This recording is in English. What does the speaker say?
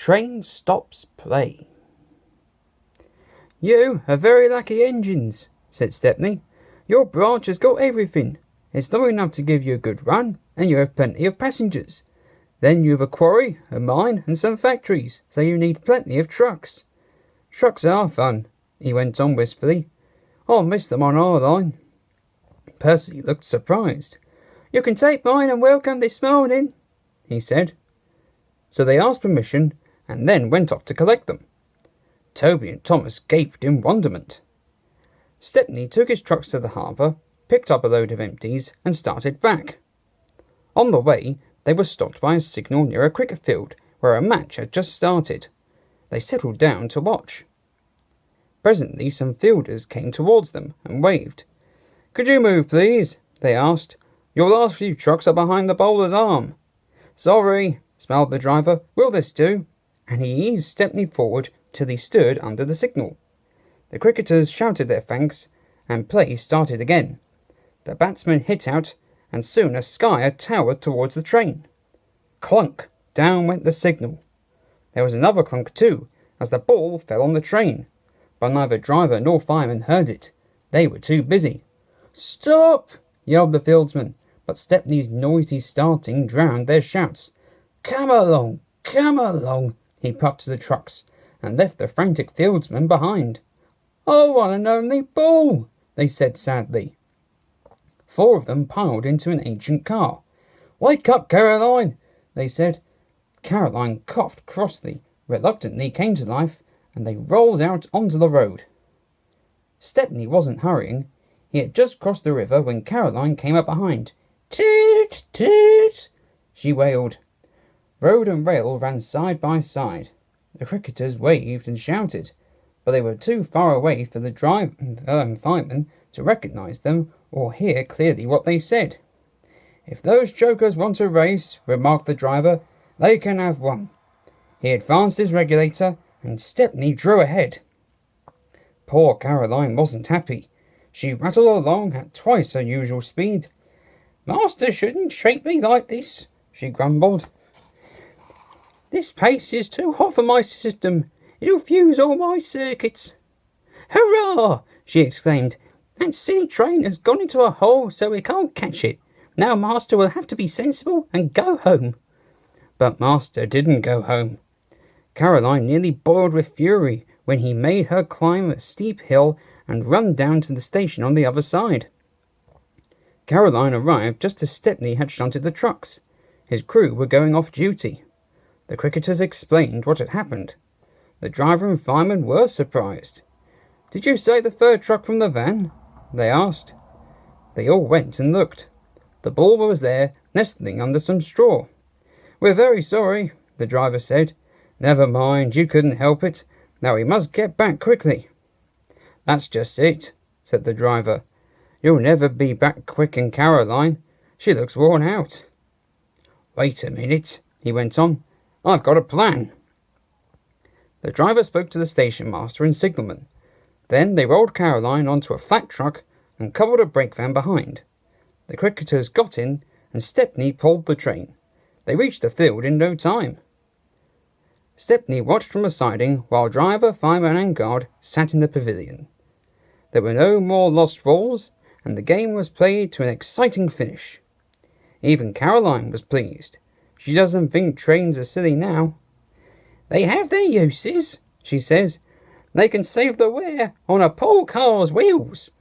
Train stops play. "You have very lucky engines," said Stepney. "Your branch has got everything. It's not enough to give you a good run, and you have plenty of passengers. Then you have a quarry, a mine, and some factories, so you need plenty of trucks. Trucks are fun," he went on wistfully. "I'll miss them on our line." Percy looked surprised. "You can take mine and welcome this morning," he said. So they asked permission, and then went off to collect them. Toby and Thomas gaped in wonderment. Stepney took his trucks to the harbour, picked up a load of empties, and started back. On the way, they were stopped by a signal near a cricket field, where a match had just started. They settled down to watch. Presently some fielders came towards them and waved. "Could you move, please?" they asked. "Your last few trucks are behind the bowler's arm." "Sorry," smiled the driver. "Will this do?" And he eased Stepney forward till he stood under the signal. The cricketers shouted their thanks, and play started again. The batsman hit out, and soon a skyer towered towards the train. Clunk! Down went the signal. There was another clunk too, as the ball fell on the train, but neither driver nor fireman heard it. They were too busy. "Stop!" yelled the fieldsman, but Stepney's noisy starting drowned their shouts. Come along, he puffed to the trucks, and left the frantic fieldsmen behind. "Oh, one and only ball," they said sadly. 4 of them piled into an ancient car. "Wake up, Caroline," they said. Caroline coughed crossly, reluctantly came to life, and they rolled out onto the road. Stepney wasn't hurrying. He had just crossed the river when Caroline came up behind. "Toot, toot," she wailed. Road and rail ran side by side. The cricketers waved and shouted, but they were too far away for the firemen to recognise them or hear clearly what they said. "If those jokers want a race," remarked the driver, "they can have one." He advanced his regulator, and Stepney drew ahead. Poor Caroline wasn't happy. She rattled along at twice her usual speed. "Master shouldn't treat me like this," she grumbled. "This pace is too hot for my system. It'll fuse all my circuits." "Hurrah!" she exclaimed. "That silly train has gone into a hole, so we can't catch it. Now Master will have to be sensible and go home." But Master didn't go home. Caroline nearly boiled with fury when he made her climb a steep hill and run down to the station on the other side. Caroline arrived just as Stepney had shunted the trucks. His crew were going off duty. The cricketers explained what had happened. The driver and fireman were surprised. "Did you say the 3rd truck from the van?" they asked. They all went and looked. The ball was there, nestling under some straw. "We're very sorry," the driver said. "Never mind, you couldn't help it. Now we must get back quickly." "That's just it," said the driver. "You'll never be back quick in Caroline. She looks worn out." "Wait a minute," he went on. "I've got a plan." The driver spoke to the station master and signalman. Then they rolled Caroline onto a flat truck and coupled a brake van behind. The cricketers got in, and Stepney pulled the train. They reached the field in no time. Stepney watched from a siding while driver, fireman and guard sat in the pavilion. There were no more lost balls, and the game was played to an exciting finish. Even Caroline was pleased. She doesn't think trains are silly now. "They have their uses," she says. "They can save the wear on a poor car's wheels.